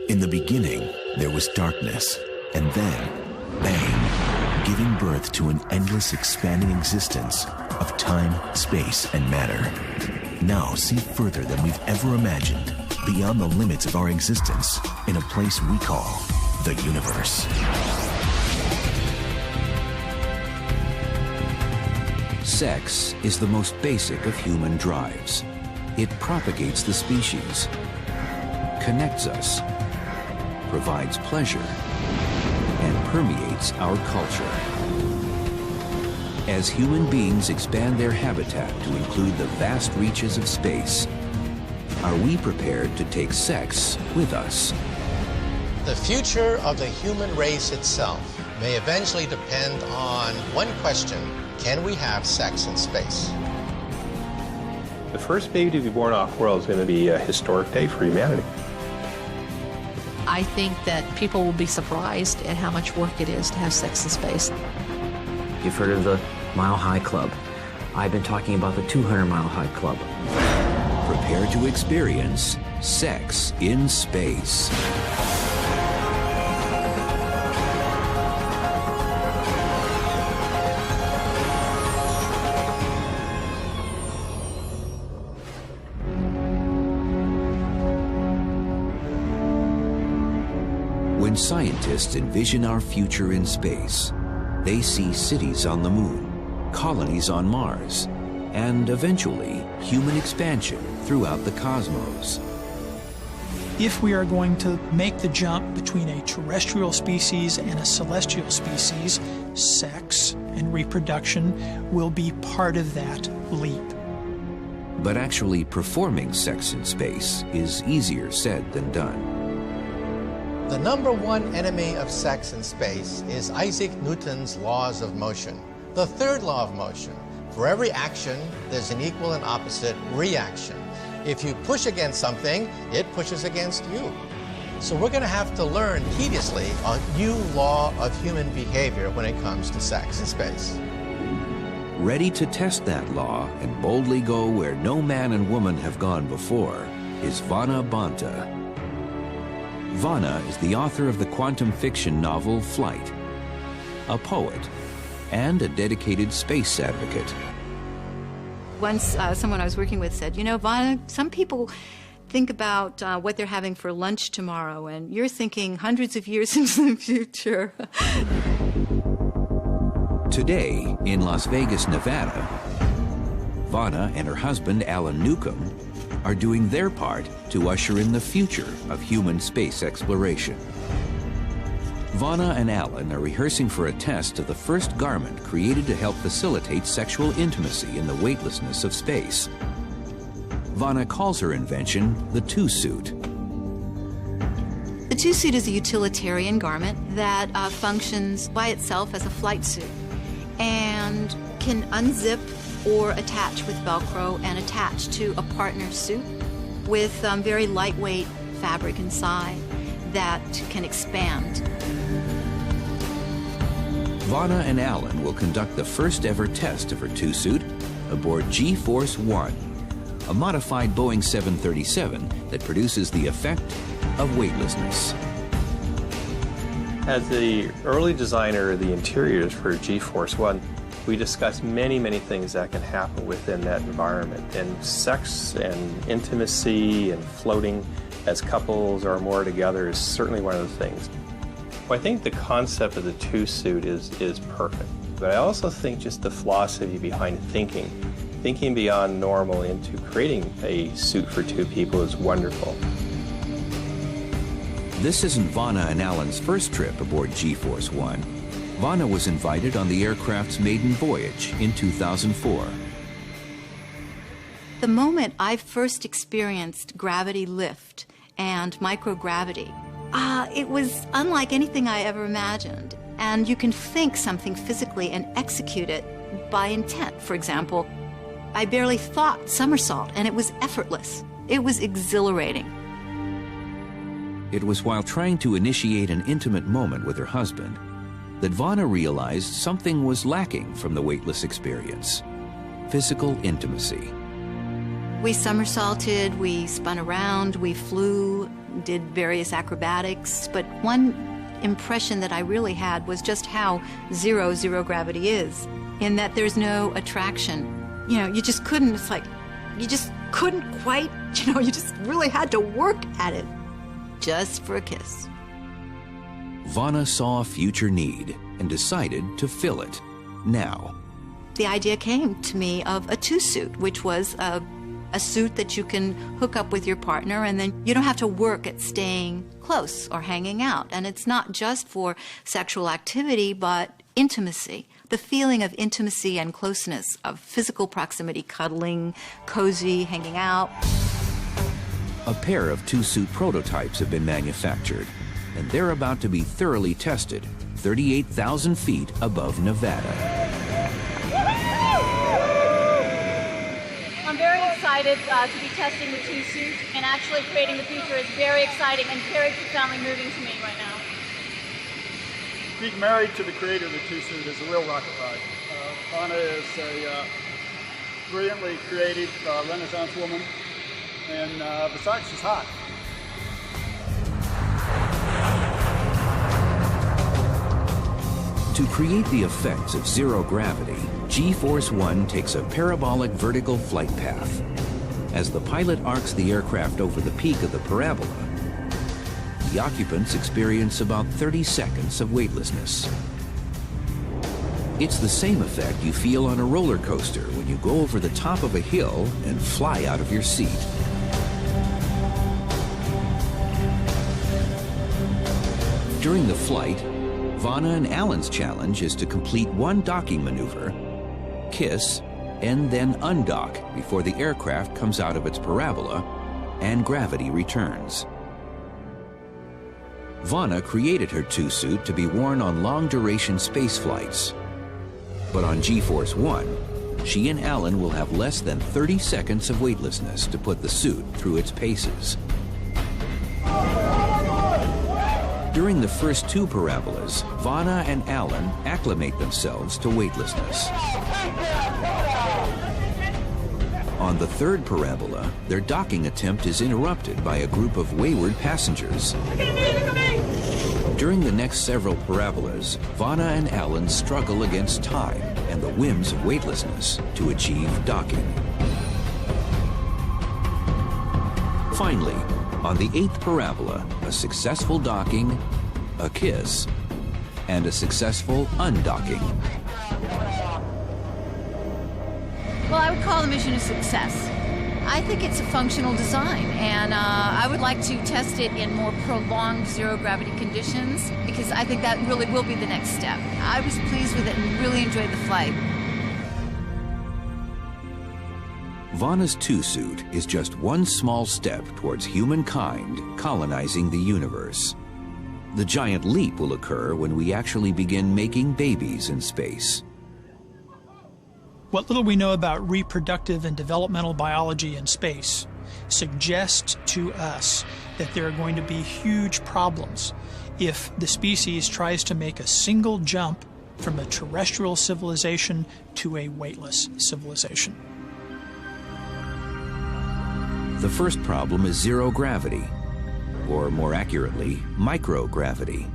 In the beginning, there was darkness, and then, bang, giving birth to an endless expanding existence of time, space, and matter. Now see further than we've ever imagined, beyond the limits of our existence, in a place we call the universe. Sex is the most basic of human drives. It propagates the species, connects us, provides pleasure, and permeates our culture. As human beings expand their habitat to include the vast reaches of space, are we prepared to take sex with us? The future of the human race itself may eventually depend on one question: can we have sex in space? The first baby to be born off world is going to be a historic day for humanity. I think that people will be surprised at how much work it is to have sex in space. You've heard of the Mile High Club. I've been talking about the 200 Mile High Club. Prepare to experience sex in space. When scientists envision our future in space, they see cities on the moon, colonies on Mars, and eventually human expansion throughout the cosmos. If we are going to make the jump between a terrestrial species and a celestial species, sex and reproduction will be part of that leap. But actually performing sex in space is easier said than done. The number one enemy of sex in space is Isaac Newton's laws of motion. The third law of motion: for every action, there's an equal and opposite reaction. If you push against something, it pushes against you. So we're going to have to learn tediously a new law of human behavior when it comes to sex in space. Ready to test that law and boldly go where no man and woman have gone before is Vana Banta. Vana is the author of the quantum fiction novel Flight, a poet, and a dedicated space advocate. Once someone I was working with said, you know, Vana, some people think about what they're having for lunch tomorrow, and you're thinking hundreds of years into the future. Today, in Las Vegas, Nevada, Vana and her husband, Alan Newcomb, are doing their part to usher in the future of human space exploration. Vana and Alan are rehearsing for a test of the first garment created to help facilitate sexual intimacy in the weightlessness of space. Vana calls her invention the two-suit. The two-suit is a utilitarian garment that functions by itself as a flight suit and can unzip or attach with Velcro and attach to a partner suit with very lightweight fabric inside that can expand. Vana and Alan will conduct the first ever test of her two-suit aboard G-Force One, a modified Boeing 737 that produces the effect of weightlessness. As the early designer of the interiors for G-Force One, we discussed many things that can happen within that environment. And sex and intimacy and floating as couples or more together is certainly one of the things. Well, I think the concept of the two-suit is perfect. But I also think just the philosophy behind thinking beyond normal into creating a suit for two people is wonderful. This isn't Vana and Alan's first trip aboard G-Force One. Vana was invited on the aircraft's maiden voyage in 2004. The moment I first experienced gravity lift and microgravity, it was unlike anything I ever imagined. And you can think something physically and execute it by intent. For example, I barely thought somersault, and it was effortless. It was exhilarating. It was while trying to initiate an intimate moment with her husband that Vana realized something was lacking from the weightless experience: physical intimacy. We somersaulted, we spun around, we flew, did various acrobatics, but one impression that I really had was just how zero gravity is, in that there's no attraction. You know, you just couldn't, it's like, you just couldn't quite, you know, you just really had to work at it just for a kiss. Vana saw a future need and decided to fill it now. The idea came to me of a two-suit, which was a suit that you can hook up with your partner, and then you don't have to work at staying close or hanging out. And it's not just for sexual activity, but intimacy. The feeling of intimacy and closeness, of physical proximity, cuddling, cozy, hanging out. A pair of two-suit prototypes have been manufactured, and they're about to be thoroughly tested 38,000 feet above Nevada. I'm very excited to be testing the two-suit, and actually creating the future is very exciting and very profoundly moving to me right now. Being married to the creator of the two-suit is a real rocket ride. Vana is a brilliantly creative Renaissance woman, and besides, she's hot. To create the effects of zero gravity, G-Force One takes a parabolic vertical flight path. As the pilot arcs the aircraft over the peak of the parabola, the occupants experience about 30 seconds of weightlessness. It's the same effect you feel on a roller coaster when you go over the top of a hill and fly out of your seat. During the flight, Vana and Alan's challenge is to complete one docking maneuver, kiss, and then undock before the aircraft comes out of its parabola and gravity returns. Vana created her two-suit to be worn on long-duration space flights. But on G-Force One, she and Alan will have less than 30 seconds of weightlessness to put the suit through its paces. During the first two parabolas, Vana and Alan acclimate themselves to weightlessness. On the third parabola, their docking attempt is interrupted by a group of wayward passengers. During the next several parabolas, Vana and Alan struggle against time and the whims of weightlessness to achieve docking. Finally, on the eighth parabola, a successful docking, a kiss, and a successful undocking. Well, I would call the mission a success. I think it's a functional design, and I would like to test it in more prolonged zero-gravity conditions, because I think that really will be the next step. I was pleased with it and really enjoyed the flight. Vana's two-suit is just one small step towards humankind colonizing the universe. The giant leap will occur when we actually begin making babies in space. What little we know about reproductive and developmental biology in space suggests to us that there are going to be huge problems if the species tries to make a single jump from a terrestrial civilization to a weightless civilization. The first problem is zero gravity, or more accurately, microgravity.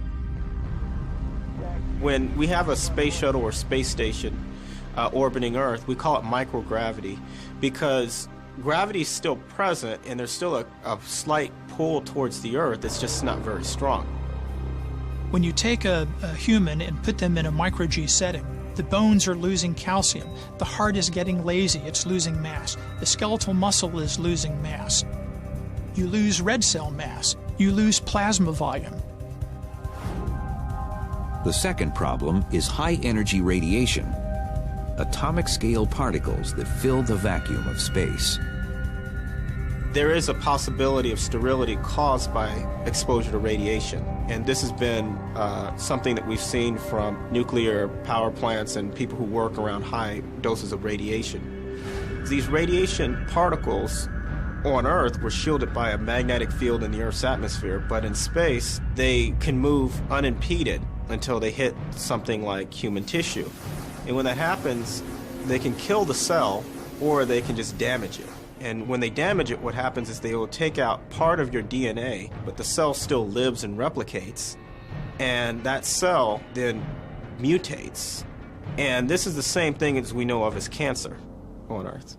When we have a space shuttle or space station orbiting Earth, we call it microgravity because gravity is still present and there's still a slight pull towards the Earth. It's just not very strong. When you take a human and put them in a micro-G setting, the bones are losing calcium, the heart is getting lazy, it's losing mass, the skeletal muscle is losing mass. You lose red cell mass, you lose plasma volume. The second problem is high-energy radiation, atomic-scale particles that fill the vacuum of space. There is a possibility of sterility caused by exposure to radiation, and this has been something that we've seen from nuclear power plants and people who work around high doses of radiation. These radiation particles on Earth were shielded by a magnetic field in the Earth's atmosphere, but in space they can move unimpeded until they hit something like human tissue. And when that happens, they can kill the cell or they can just damage it. And when they damage it, what happens is they will take out part of your DNA, but the cell still lives and replicates. And that cell then mutates. And this is the same thing as we know of as cancer on Earth.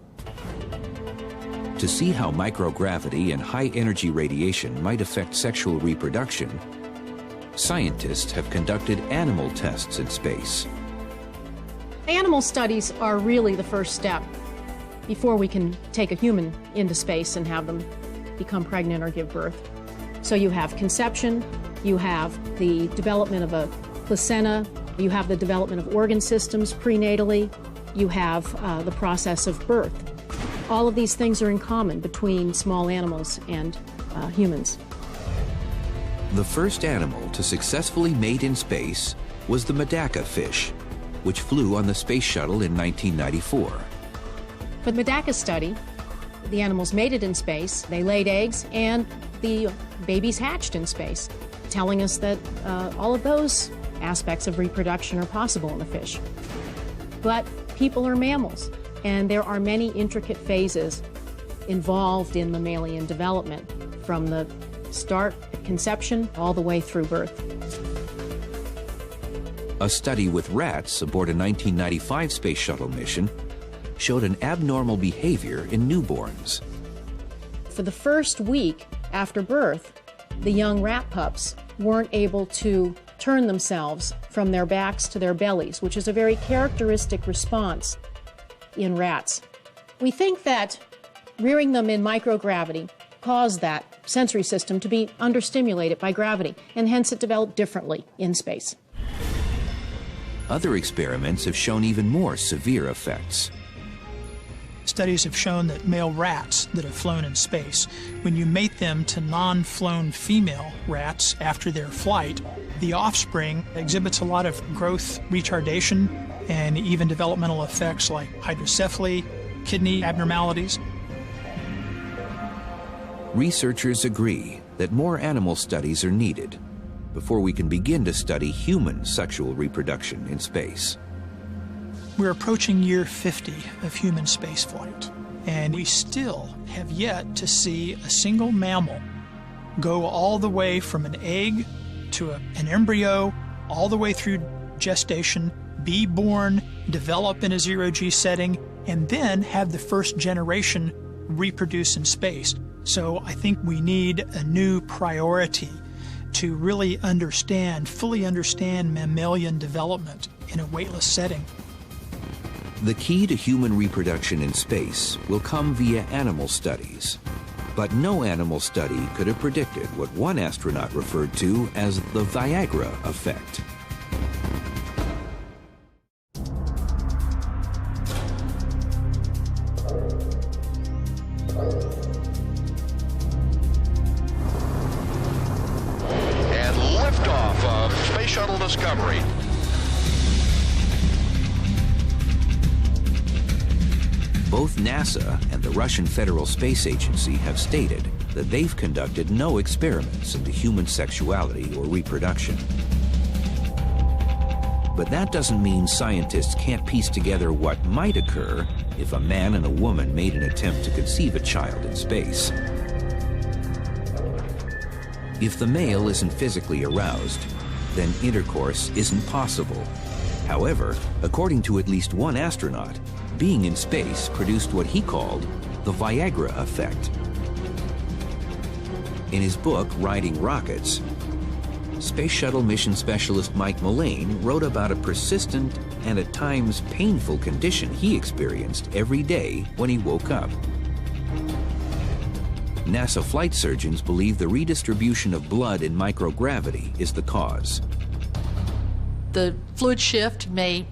To see how microgravity and high-energy radiation might affect sexual reproduction, scientists have conducted animal tests in space. Animal studies are really the first step before we can take a human into space and have them become pregnant or give birth. So you have conception, you have the development of a placenta, you have the development of organ systems prenatally, you have the process of birth. All of these things are in common between small animals and humans. The first animal to successfully mate in space was the Medaka fish, which flew on the space shuttle in 1994. For the Medaka study, the animals mated in space, they laid eggs, and the babies hatched in space, telling us that all of those aspects of reproduction are possible in the fish. But people are mammals, and there are many intricate phases involved in mammalian development, from the start at conception all the way through birth. A study with rats aboard a 1995 space shuttle mission showed an abnormal behavior in newborns. For the first week after birth, the young rat pups weren't able to turn themselves from their backs to their bellies, which is a very characteristic response in rats. We think that rearing them in microgravity caused that sensory system to be understimulated by gravity, and hence it developed differently in space. Other experiments have shown even more severe effects. Studies have shown that male rats that have flown in space, when you mate them to non-flown female rats after their flight, the offspring exhibits a lot of growth retardation and even developmental effects like hydrocephaly, kidney abnormalities. Researchers agree that more animal studies are needed before we can begin to study human sexual reproduction in space. We're approaching year 50 of human spaceflight, and we still have yet to see a single mammal go all the way from an egg to an embryo, all the way through gestation, be born, develop in a zero-G setting, and then have the first generation reproduce in space. So I think we need a new priority to really fully understand mammalian development in a weightless setting. The key to human reproduction in space will come via animal studies. But no animal study could have predicted what one astronaut referred to as the Viagra effect. And liftoff of Space Shuttle Discovery. Both NASA and the Russian Federal Space Agency have stated that they've conducted no experiments into human sexuality or reproduction. But that doesn't mean scientists can't piece together what might occur if a man and a woman made an attempt to conceive a child in space. If the male isn't physically aroused, then intercourse isn't possible. However, according to at least one astronaut, being in space produced what he called the Viagra effect. In his book, Riding Rockets, Space Shuttle mission specialist Mike Mullane wrote about a persistent and at times painful condition he experienced every day when he woke up. NASA flight surgeons believe the redistribution of blood in microgravity is the cause. The fluid shift may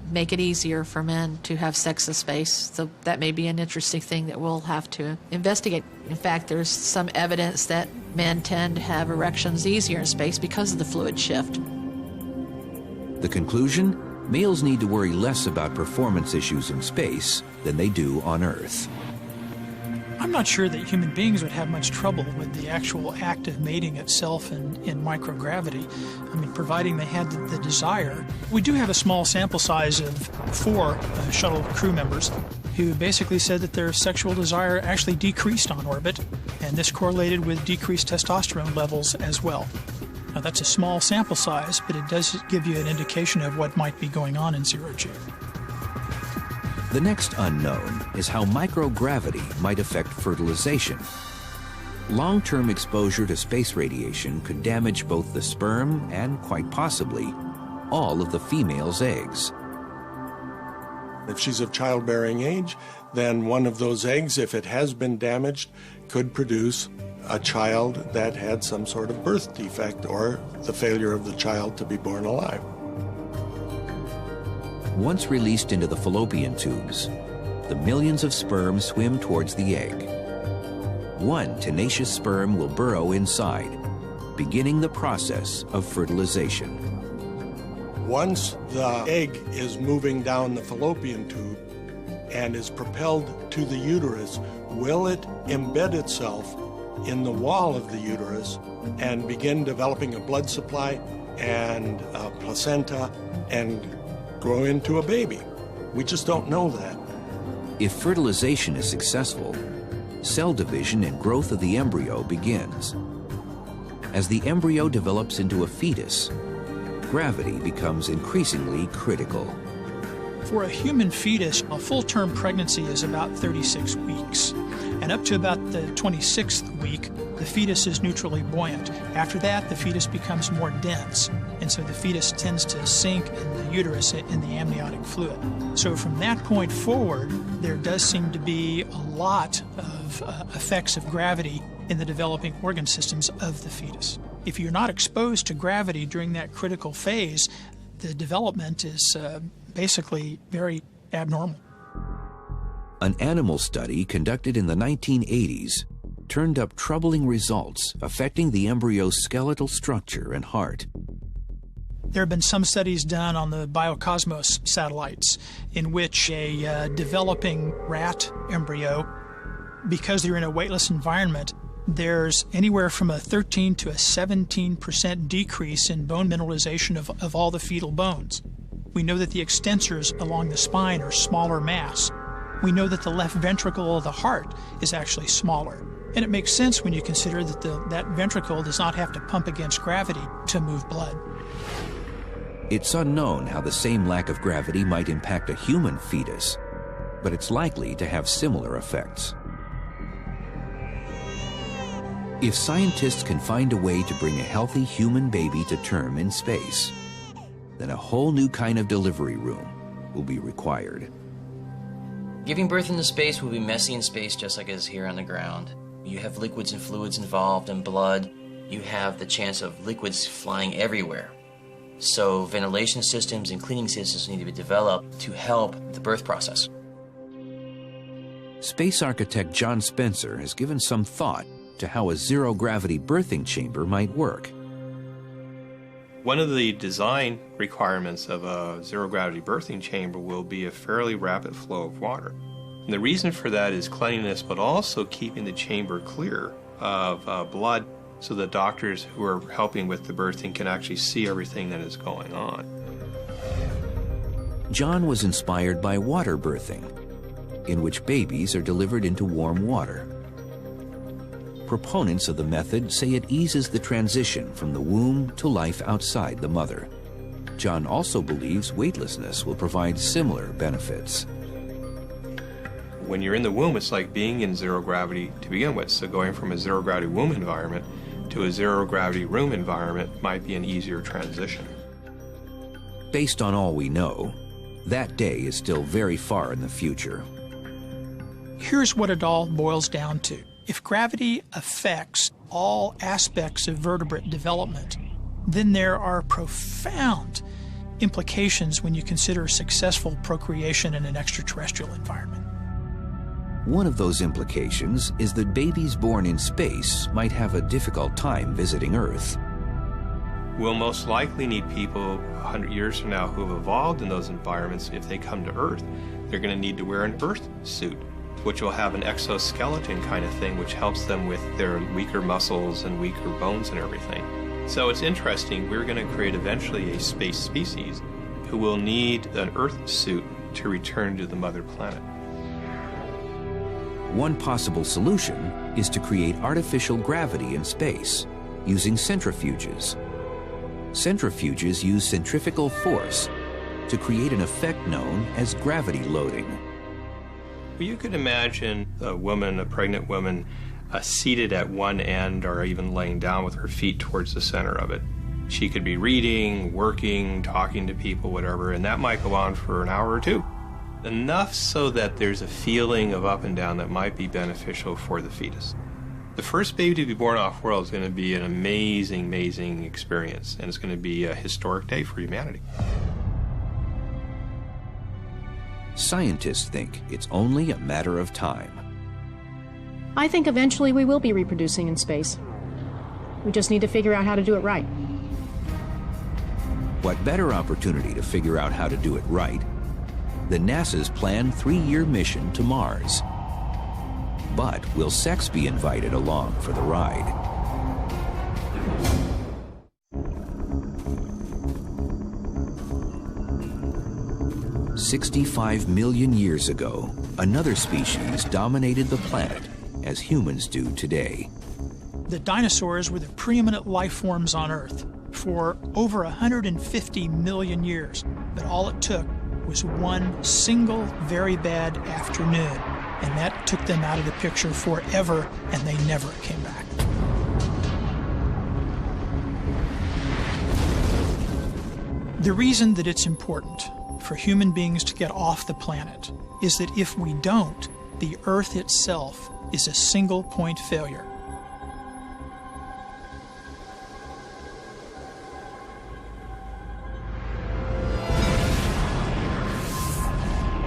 make it easier for men to have sex in space, so that may be an interesting thing that we'll have to investigate. In fact, there's some evidence that men tend to have erections easier in space because of the fluid shift. The conclusion? Males need to worry less about performance issues in space than they do on Earth. I'm not sure that human beings would have much trouble with the actual act of mating itself in microgravity. I mean, providing they had the desire. We do have a small sample size of 4 shuttle crew members. who basically said that their sexual desire actually decreased on orbit, and this correlated with decreased testosterone levels as well. Now, that's a small sample size, but it does give you an indication of what might be going on in zero-G. The next unknown is how microgravity might affect fertilization. Long-term exposure to space radiation could damage both the sperm and, quite possibly, all of the female's eggs. If she's of childbearing age, then one of those eggs, if it has been damaged, could produce a child that had some sort of birth defect or the failure of the child to be born alive. Once released into the fallopian tubes, the millions of sperm swim towards the egg. One tenacious sperm will burrow inside, beginning the process of fertilization. Once the egg is moving down the fallopian tube and is propelled to the uterus, will it embed itself in the wall of the uterus and begin developing a blood supply and a placenta and grow into a baby? We just don't know that. If fertilization is successful, cell division and growth of the embryo begins. As the embryo develops into a fetus, gravity becomes increasingly critical. For a human fetus, a full-term pregnancy is about 36 weeks. And up to about the 26th week, the fetus is neutrally buoyant. After that, the fetus becomes more dense, and so the fetus tends to sink in the uterus in the amniotic fluid. So from that point forward, there does seem to be a lot of effects of gravity in the developing organ systems of the fetus. If you're not exposed to gravity during that critical phase, the development is basically very abnormal. An animal study conducted in the 1980s turned up troubling results affecting the embryo's skeletal structure and heart. There have been some studies done on the Biocosmos satellites in which a developing rat embryo, because they're in a weightless environment, there's anywhere from a 13 to a 17% decrease in bone mineralization of all the fetal bones. We know that the extensors along the spine are smaller mass. We know that the left ventricle of the heart is actually smaller. And it makes sense when you consider that that ventricle does not have to pump against gravity to move blood. It's unknown how the same lack of gravity might impact a human fetus, but it's likely to have similar effects. If scientists can find a way to bring a healthy human baby to term in space, then a whole new kind of delivery room will be required. Giving birth into space will be messy in space just like it is here on the ground. You have liquids and fluids involved and blood. You have the chance of liquids flying everywhere. So ventilation systems and cleaning systems need to be developed to help the birth process. Space architect John Spencer has given some thought to how a zero-gravity birthing chamber might work. One of the design requirements of a zero-gravity birthing chamber will be a fairly rapid flow of water. And the reason for that is cleanliness, but also keeping the chamber clear of blood so the doctors who are helping with the birthing can actually see everything that is going on. John was inspired by water birthing, in which babies are delivered into warm water. Proponents of the method say it eases the transition from the womb to life outside the mother. John also believes weightlessness will provide similar benefits. When you're in the womb, it's like being in zero gravity to begin with. So going from a zero gravity womb environment to a zero gravity room environment might be an easier transition. Based on all we know, that day is still very far in the future. Here's what it all boils down to. If gravity affects all aspects of vertebrate development, then there are profound implications when you consider successful procreation in an extraterrestrial environment. One of those implications is that babies born in space might have a difficult time visiting Earth. We'll most likely need people 100 years from now who have evolved in those environments. If they come to Earth, they're going to need to wear an Earth suit, which will have an exoskeleton kind of thing, which helps them with their weaker muscles and weaker bones and everything. So it's interesting, we're going to create eventually a space species who will need an Earth suit to return to the mother planet. One possible solution is to create artificial gravity in space using centrifuges. Centrifuges use centrifugal force to create an effect known as gravity loading. You could imagine a woman, a pregnant woman, seated at one end or even laying down with her feet towards the center of it. She could be reading, working, talking to people, whatever, and that might go on for an hour or two. Enough so that there's a feeling of up and down that might be beneficial for the fetus. The first baby to be born off world is going to be an amazing, amazing experience, and it's going to be a historic day for humanity. Scientists think it's only a matter of time. I think eventually we will be reproducing in space. We just need to figure out how to do it right. What better opportunity to figure out how to do it right than NASA's planned 3-year mission to Mars? But will sex be invited along for the ride? "65 million years ago, another species dominated the planet as humans do today. The dinosaurs were the preeminent life forms on Earth for over 150 million years, but all it took was one single very bad afternoon, and that took them out of the picture forever, and they never came back. The reason that it's important for human beings to get off the planet is that if we don't, the Earth itself is a single point failure.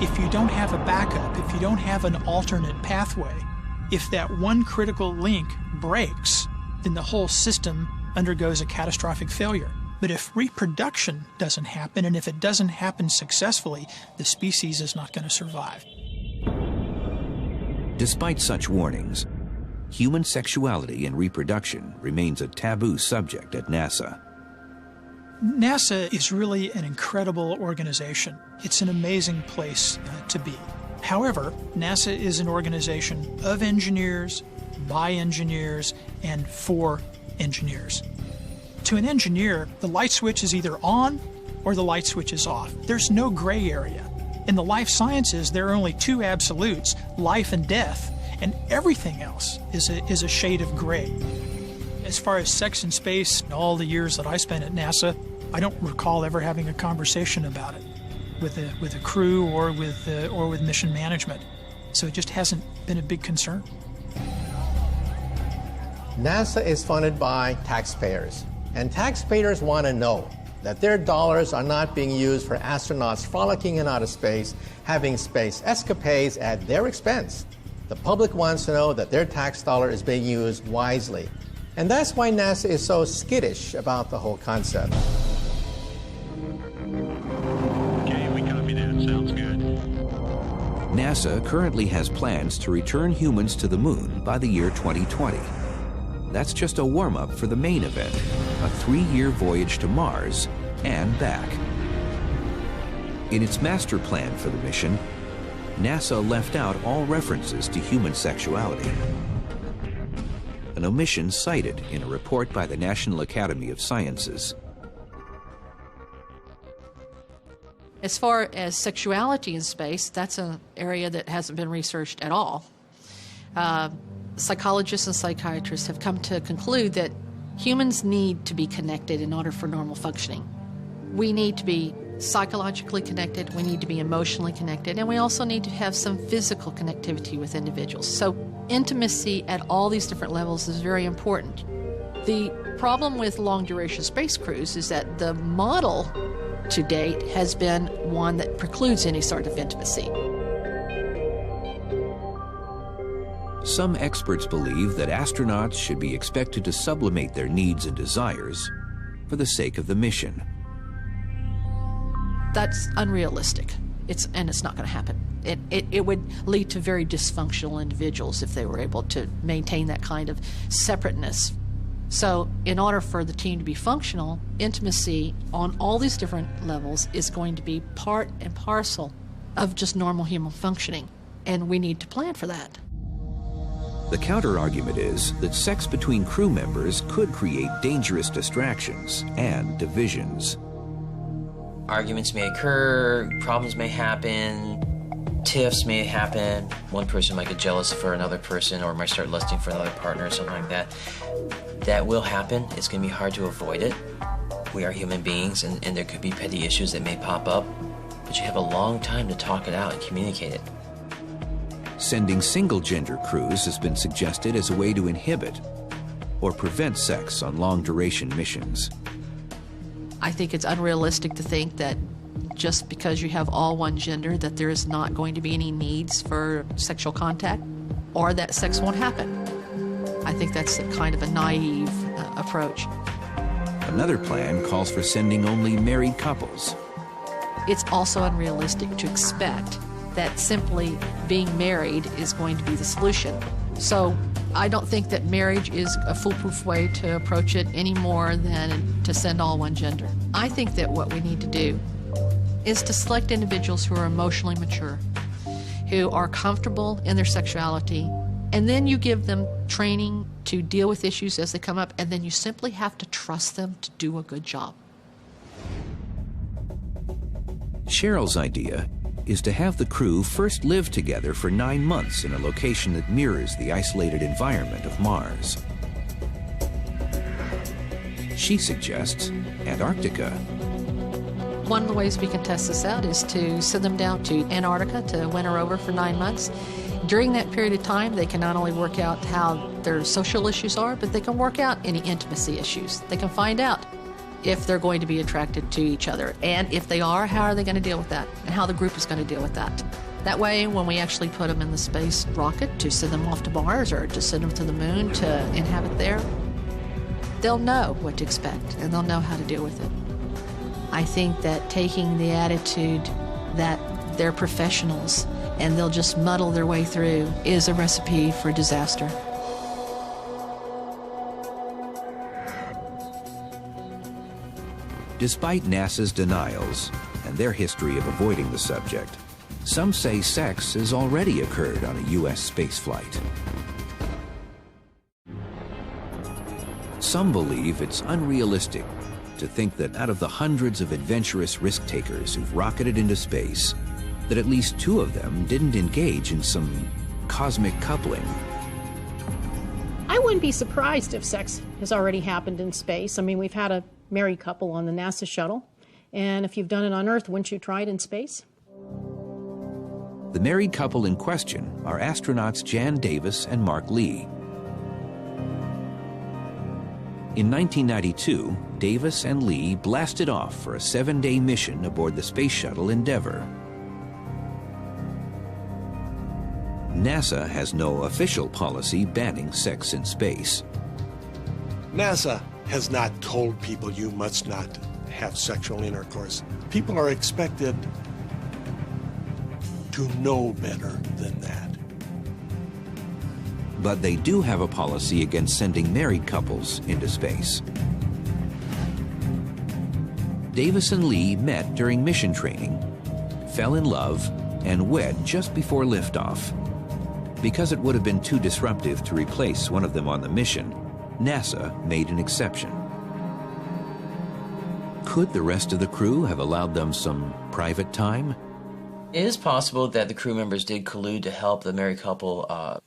If you don't have a backup, if you don't have an alternate pathway, if that one critical link breaks, then the whole system undergoes a catastrophic failure. But if reproduction doesn't happen, and if it doesn't happen successfully, the species is not going to survive. Despite such warnings, human sexuality and reproduction remains a taboo subject at NASA. NASA is really an incredible organization. It's an amazing place to be. However, NASA is an organization of engineers, by engineers, and for engineers. To an engineer, the light switch is either on or the light switch is off. There's no gray area. In the life sciences, there are only two absolutes, life and death, and everything else is a shade of gray. As far as sex in space, all the years that I spent at NASA, I don't recall ever having a conversation about it with a crew or with mission management. So it just hasn't been a big concern. NASA is funded by taxpayers, and taxpayers want to know that their dollars are not being used for astronauts frolicking in outer space, having space escapades at their expense. The public wants to know that their tax dollar is being used wisely. And that's why NASA is so skittish about the whole concept. Okay, we copy that. Sounds good. NASA currently has plans to return humans to the moon by the year 2020. That's just a warm-up for the main event, a 3-year voyage to Mars and back. In its master plan for the mission, NASA left out all references to human sexuality, an omission cited in a report by the National Academy of Sciences. As far as sexuality in space, that's an area that hasn't been researched at all. Psychologists and psychiatrists have come to conclude that humans need to be connected in order for normal functioning. We need to be psychologically connected, we need to be emotionally connected, and we also need to have some physical connectivity with individuals. So intimacy at all these different levels is very important. The problem with long-duration space crews is that the model to date has been one that precludes any sort of intimacy. Some experts believe that astronauts should be expected to sublimate their needs and desires for the sake of the mission. That's unrealistic. It's not going to happen. It would lead to very dysfunctional individuals if they were able to maintain that kind of separateness. So in order for the team to be functional, intimacy on all these different levels is going to be part and parcel of just normal human functioning, and we need to plan for that. The counter-argument is that sex between crew members could create dangerous distractions and divisions. Arguments may occur, problems may happen, tiffs may happen. One person might get jealous for another person or might start lusting for another partner or something like that. That will happen. It's going to be hard to avoid it. We are human beings, and there could be petty issues that may pop up, but you have a long time to talk it out and communicate it. Sending single-gender crews has been suggested as a way to inhibit or prevent sex on long-duration missions. I think it's unrealistic to think that just because you have all one gender that there is not going to be any needs for sexual contact or that sex won't happen. I think that's kind of a naive approach. Another plan calls for sending only married couples. It's also unrealistic to expect that simply being married is going to be the solution. So I don't think that marriage is a foolproof way to approach it any more than to send all one gender. I think that what we need to do is to select individuals who are emotionally mature, who are comfortable in their sexuality, and then you give them training to deal with issues as they come up, and then you simply have to trust them to do a good job. Cheryl's idea is to have the crew first live together for 9 months in a location that mirrors the isolated environment of Mars. She suggests Antarctica. One of the ways we can test this out is to send them down to Antarctica to winter over for 9 months. During that period of time, they can not only work out how their social issues are, but they can work out any intimacy issues. They can find out if they're going to be attracted to each other. And if they are, how are they going to deal with that? And how the group is going to deal with that. That way, when we actually put them in the space rocket to send them off to Mars or to send them to the moon to inhabit there, they'll know what to expect and they'll know how to deal with it. I think that taking the attitude that they're professionals and they'll just muddle their way through is a recipe for disaster. Despite NASA's denials and their history of avoiding the subject, some say sex has already occurred on a U.S. spaceflight. Some believe it's unrealistic to think that out of the hundreds of adventurous risk-takers who've rocketed into space, that at least 2 of them didn't engage in some cosmic coupling. I wouldn't be surprised if sex has already happened in space. I mean, we've had a married couple on the NASA shuttle, and if you've done it on Earth, wouldn't you try it in space? The married couple in question are astronauts Jan Davis and Mark Lee. In 1992, Davis and Lee blasted off for a 7-day mission aboard the Space Shuttle Endeavour. NASA has no official policy banning sex in space. NASA has not told people you must not have sexual intercourse. People are expected to know better than that. But they do have a policy against sending married couples into space. Davis and Lee met during mission training, fell in love, and wed just before liftoff. Because it would have been too disruptive to replace one of them on the mission, NASA made an exception. Could the rest of the crew have allowed them some private time? It is possible that the crew members did collude to help the married couple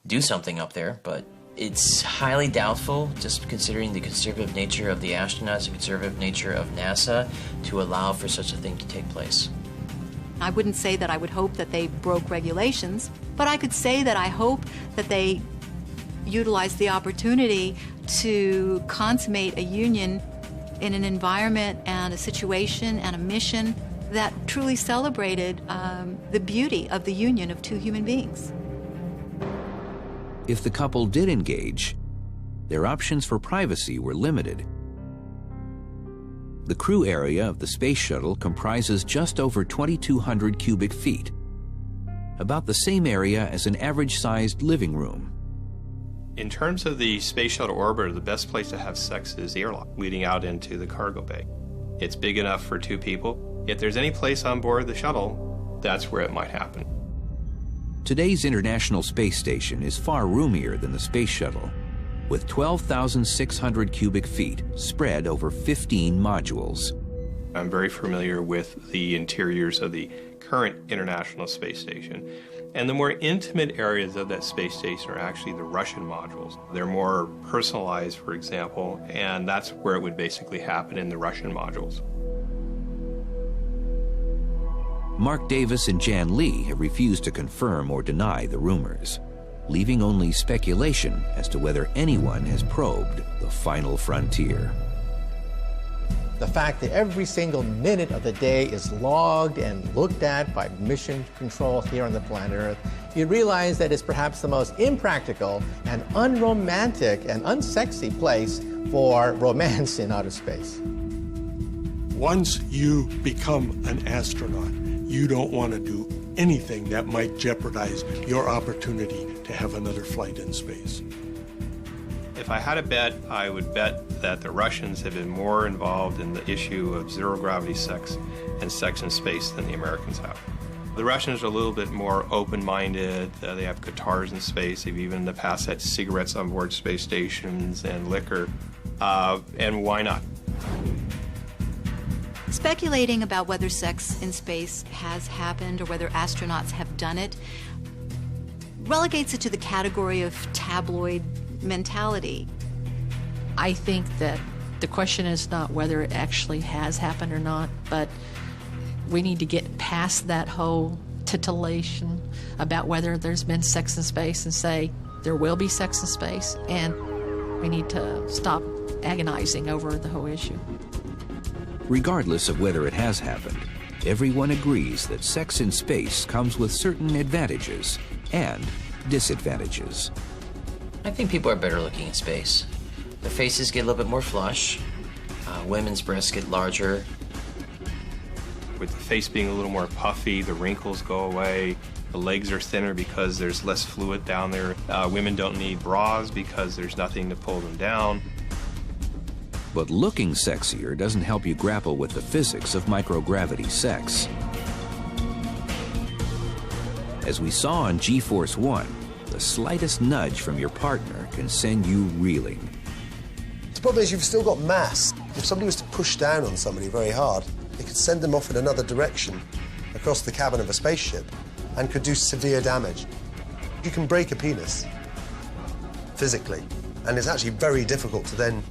do something up there, but it's highly doubtful, just considering the conservative nature of the astronauts and conservative nature of NASA, to allow for such a thing to take place. I wouldn't say that I would hope that they broke regulations, but I could say that I hope that they utilized the opportunity to consummate a union in an environment and a situation and a mission that truly celebrated the beauty of the union of 2 human beings. If the couple did engage, their options for privacy were limited. The crew area of the space shuttle comprises just over 2,200 cubic feet, about the same area as an average-sized living room. In terms of the space shuttle orbiter, the best place to have sex is the airlock leading out into the cargo bay. It's big enough for 2 people. If there's any place on board the shuttle, that's where it might happen. Today's International Space Station is far roomier than the Space Shuttle, with 12,600 cubic feet spread over 15 modules. I'm very familiar with the interiors of the current International Space Station. And the more intimate areas of that space station are actually the Russian modules. They're more personalized, for example, and that's where it would basically happen in the Russian modules. Mark Davis and Jan Lee have refused to confirm or deny the rumors, leaving only speculation as to whether anyone has probed the final frontier. The fact that every single minute of the day is logged and looked at by mission control here on the planet Earth, you realize that it's perhaps the most impractical and unromantic and unsexy place for romance in outer space. Once you become an astronaut, you don't want to do anything that might jeopardize your opportunity to have another flight in space. If I had a bet, I would bet that the Russians have been more involved in the issue of zero-gravity sex and sex in space than the Americans have. The Russians are a little bit more open-minded. They have guitars in space. They've even in the past had cigarettes on board space stations and liquor. And why not? Speculating about whether sex in space has happened or whether astronauts have done it relegates it to the category of tabloid mentality. I think that the question is not whether it actually has happened or not, but we need to get past that whole titillation about whether there's been sex in space and say there will be sex in space, and we need to stop agonizing over the whole issue. Regardless of whether it has happened, everyone agrees that sex in space comes with certain advantages and disadvantages. I think people are better looking in space. Their faces get a little bit more flush. Women's breasts get larger. With the face being a little more puffy, the wrinkles go away. The legs are thinner because there's less fluid down there. Women don't need bras because there's nothing to pull them down. But looking sexier doesn't help you grapple with the physics of microgravity sex. As we saw on G-Force 1, the slightest nudge from your partner can send you reeling. The problem is you've still got mass. If somebody was to push down on somebody very hard, it could send them off in another direction across the cabin of a spaceship and could do severe damage. You can break a penis physically, and it's actually very difficult to then,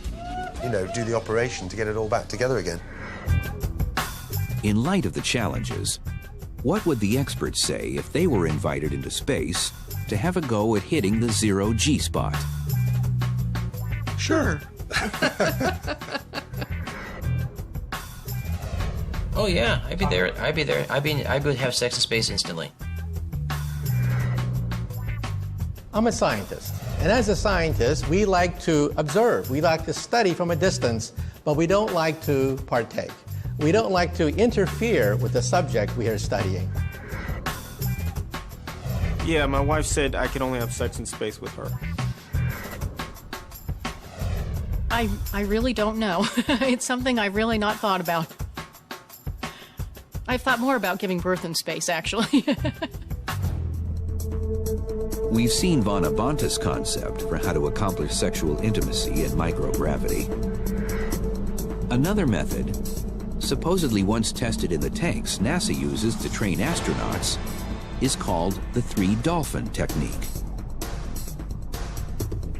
do the operation to get it all back together again. In light of the challenges, what would the experts say if they were invited into space to have a go at hitting the zero G spot? Sure. Oh yeah, I'd be there. I would have sex in space instantly. I'm a scientist, and as a scientist, we like to observe. We like to study from a distance, but we don't like to partake. We don't like to interfere with the subject we are studying. Yeah, my wife said I could only have sex in space with her. I really don't know. It's something I've really not thought about. I've thought more about giving birth in space, actually. We've seen Vana Banta's concept for how to accomplish sexual intimacy in microgravity. Another method, supposedly once tested in the tanks NASA uses to train astronauts, is called the three-dolphin technique.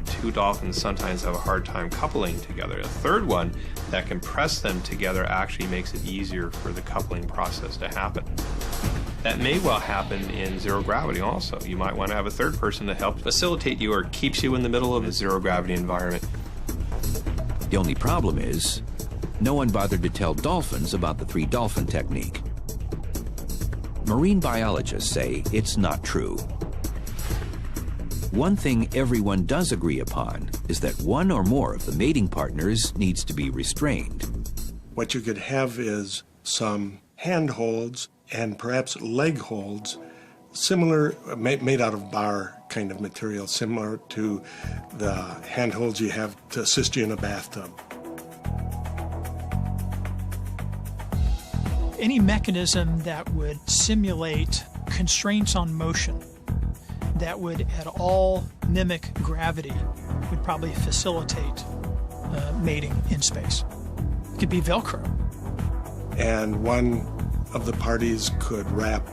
Two dolphins sometimes have a hard time coupling together. A third one that can press them together actually makes it easier for the coupling process to happen. That may well happen in zero gravity also. You might want to have a third person to help facilitate you or keeps you in the middle of a zero gravity environment. The only problem is, no one bothered to tell dolphins about the three-dolphin technique. Marine biologists say it's not true. One thing everyone does agree upon is that one or more of the mating partners needs to be restrained. What you could have is some handholds and perhaps leg holds, similar, made out of bar kind of material, similar to the handholds you have to assist you in a bathtub. Any mechanism that would simulate constraints on motion that would at all mimic gravity would probably facilitate mating in space. It could be Velcro. And one of the parties could wrap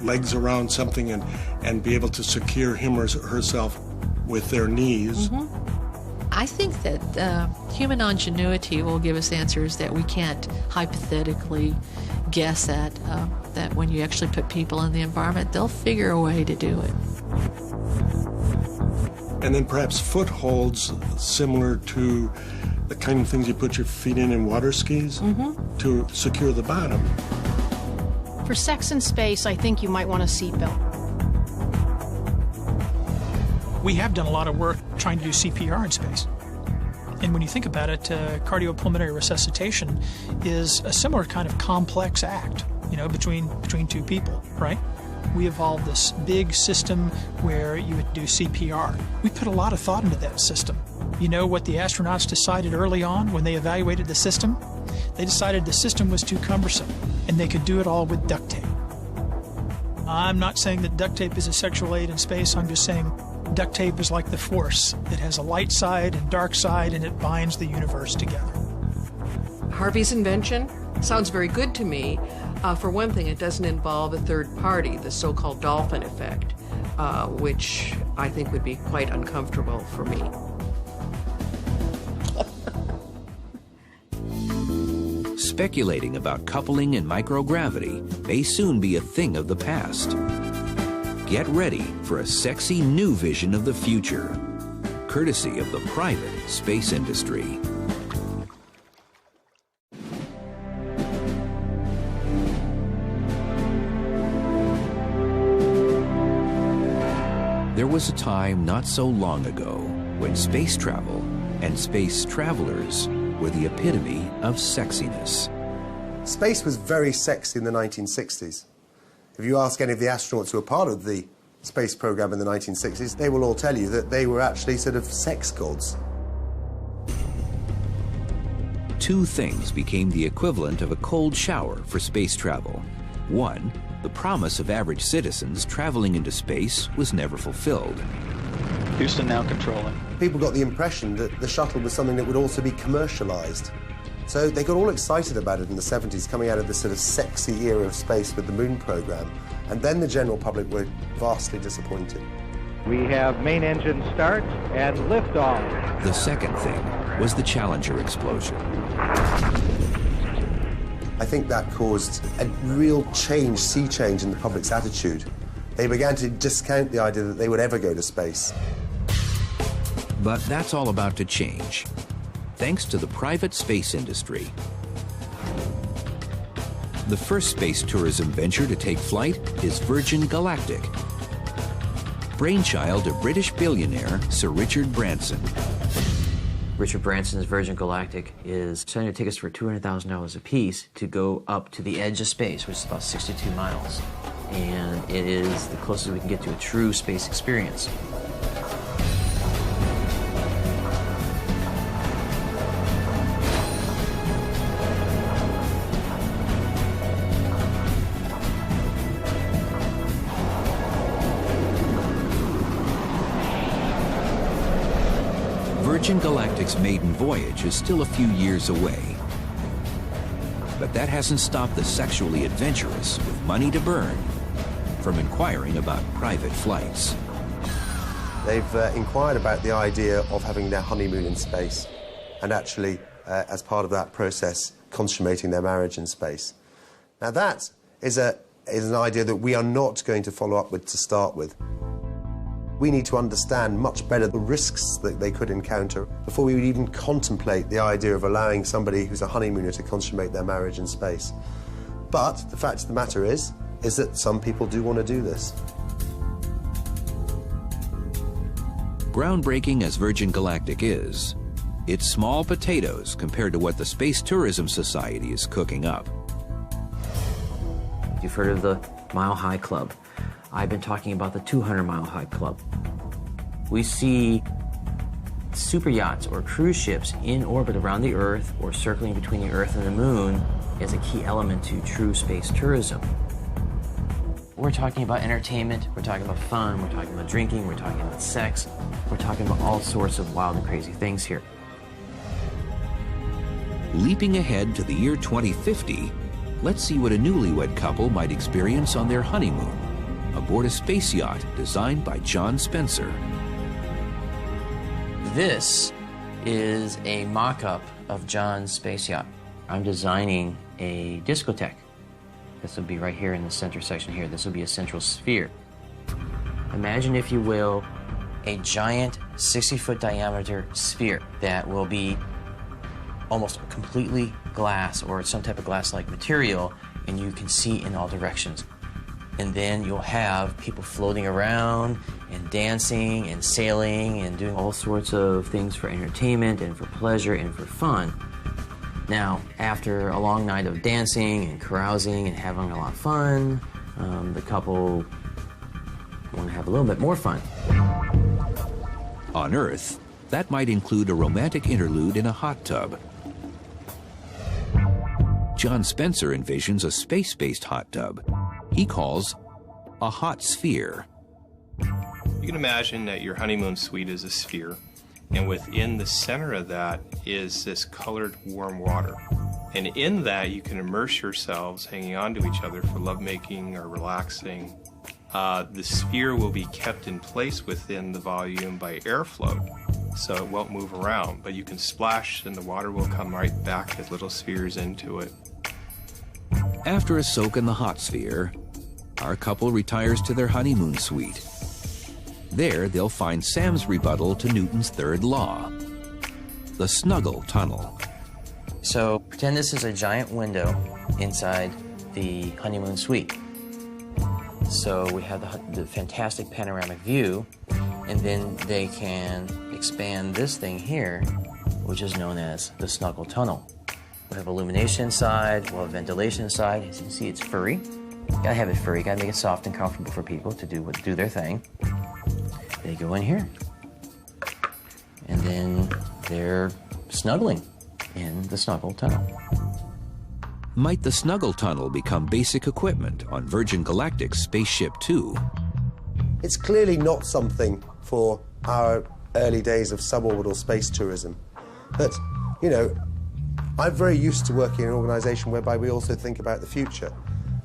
legs around something and be able to secure him or herself with their knees. I think that human ingenuity will give us answers that we can't hypothetically guess at, that when you actually put people in the environment, they'll figure a way to do it. And then perhaps footholds similar to the kind of things you put your feet in water skis to secure the bottom. For sex in space, I think you might want a seatbelt. We have done a lot of work trying to do CPR in space. And when you think about it, cardiopulmonary resuscitation is a similar kind of complex act, between two people, right? We evolved this big system where you would do CPR. We put a lot of thought into that system. You know what the astronauts decided early on when they evaluated the system? They decided the system was too cumbersome, and they could do it all with duct tape. I'm not saying that duct tape is a sexual aid in space. I'm just saying duct tape is like the Force. It has a light side and dark side, and it binds the universe together. Harvey's invention sounds very good to me. For one thing, it doesn't involve a third party, the so-called dolphin effect, which I think would be quite uncomfortable for me. Speculating about coupling and microgravity may soon be a thing of the past. Get ready for a sexy new vision of the future, courtesy of the private space industry. There was a time not so long ago when space travel and space travelers were the epitome of sexiness. Space was very sexy in the 1960s. If you ask any of the astronauts who were part of the space program in the 1960s, they will all tell you that they were actually sort of sex gods. Two things became the equivalent of a cold shower for space travel. One, the promise of average citizens traveling into space was never fulfilled. Houston now controlling. People got the impression that the shuttle was something that would also be commercialized. So they got all excited about it in the 70s, coming out of this sort of sexy era of space with the moon program. And then the general public were vastly disappointed. We have main engine start and liftoff. The second thing was the Challenger explosion. I think that caused a real change, sea change in the public's attitude. They began to discount the idea that they would ever go to space. But that's all about to change, thanks to the private space industry. The first space tourism venture to take flight is Virgin Galactic, brainchild of British billionaire Sir Richard Branson. Richard Branson's Virgin Galactic is trying to take us for $200,000 a piece to go up to the edge of space, which is about 62 miles. And it is the closest we can get to a true space experience. Virgin Galactic's maiden voyage is still a few years away. But that hasn't stopped the sexually adventurous with money to burn from inquiring about private flights. They've inquired about the idea of having their honeymoon in space and actually, as part of that process, consummating their marriage in space. Now that is an idea that we are not going to follow up with to start with. We need to understand much better the risks that they could encounter before we would even contemplate the idea of allowing somebody who's a honeymooner to consummate their marriage in space. But the fact of the matter is that some people do want to do this. Groundbreaking as Virgin Galactic is, it's small potatoes compared to what the Space Tourism Society is cooking up. You've heard of the Mile High Club. I've been talking about the 200 Mile High Club. We see super yachts or cruise ships in orbit around the Earth or circling between the Earth and the Moon as a key element to true space tourism. We're talking about entertainment, we're talking about fun, we're talking about drinking, we're talking about sex, we're talking about all sorts of wild and crazy things here. Leaping ahead to the year 2050, let's see what a newlywed couple might experience on their honeymoon aboard a space yacht designed by John Spencer. This is a mock-up of John's space yacht. I'm designing a discotheque. This will be right here in the center section here. This will be a central sphere. Imagine, if you will, a giant 60-foot diameter sphere that will be almost completely glass or some type of glass-like material, and you can see in all directions. And then you'll have people floating around and dancing and sailing and doing all sorts of things for entertainment and for pleasure and for fun. Now, after a long night of dancing and carousing and having a lot of fun, the couple want to have a little bit more fun. On Earth, that might include a romantic interlude in a hot tub. John Spencer envisions a space-based hot tub he calls a hot sphere. You can imagine that your honeymoon suite is a sphere, and within the center of that is this colored warm water. And in that, you can immerse yourselves hanging on to each other for lovemaking or relaxing. The sphere will be kept in place within the volume by airflow, so it won't move around, but you can splash and the water will come right back as little spheres into it. After a soak in the hot sphere, our couple retires to their honeymoon suite. There, they'll find Sam's rebuttal to Newton's third law, the Snuggle Tunnel. So pretend this is a giant window inside the honeymoon suite. So we have the fantastic panoramic view, and then they can expand this thing here, which is known as the Snuggle Tunnel. We'll have illumination inside, we'll have ventilation inside. As you can see, it's furry. Gotta have it furry, gotta make it soft and comfortable for people to do their thing. They go in here, and then they're snuggling in the Snuggle Tunnel. Might the Snuggle Tunnel become basic equipment on Virgin Galactic's Spaceship Two? It's clearly not something for our early days of suborbital space tourism. But, you know, I'm very used to working in an organisation whereby we also think about the future.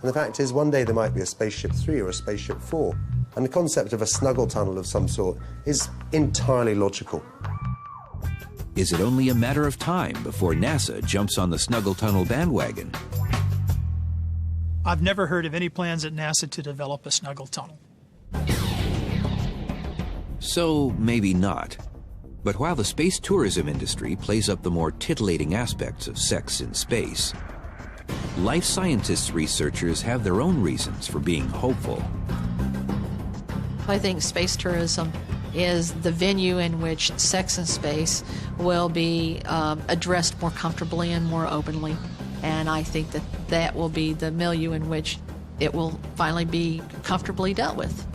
And the fact is, one day there might be a Spaceship 3 or a Spaceship 4. And the concept of a Snuggle Tunnel of some sort is entirely logical. Is it only a matter of time before NASA jumps on the Snuggle Tunnel bandwagon? I've never heard of any plans at NASA to develop a Snuggle Tunnel. So maybe not. But while the space tourism industry plays up the more titillating aspects of sex in space, life scientists researchers have their own reasons for being hopeful. I think space tourism is the venue in which sex in space will be addressed more comfortably and more openly. And I think that that will be the milieu in which it will finally be comfortably dealt with.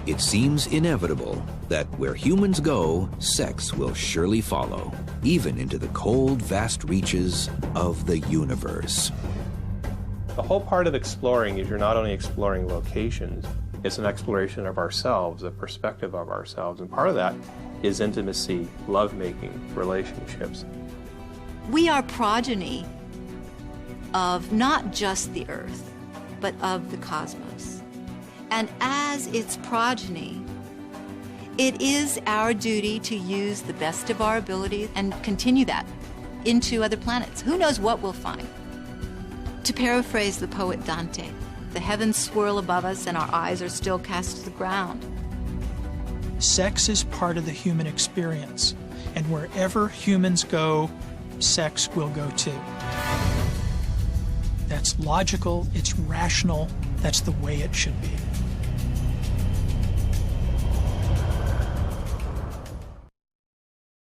It seems inevitable that where humans go, sex will surely follow, even into the cold, vast reaches of the universe. The whole part of exploring is you're not only exploring locations, it's an exploration of ourselves, a perspective of ourselves, and part of that is intimacy, lovemaking, relationships. We are progeny of not just the Earth, but of the cosmos. And as its progeny, it is our duty to use the best of our ability and continue that into other planets. Who knows what we'll find? To paraphrase the poet Dante, the heavens swirl above us and our eyes are still cast to the ground. Sex is part of the human experience, and wherever humans go, sex will go too. That's logical, it's rational, that's the way it should be.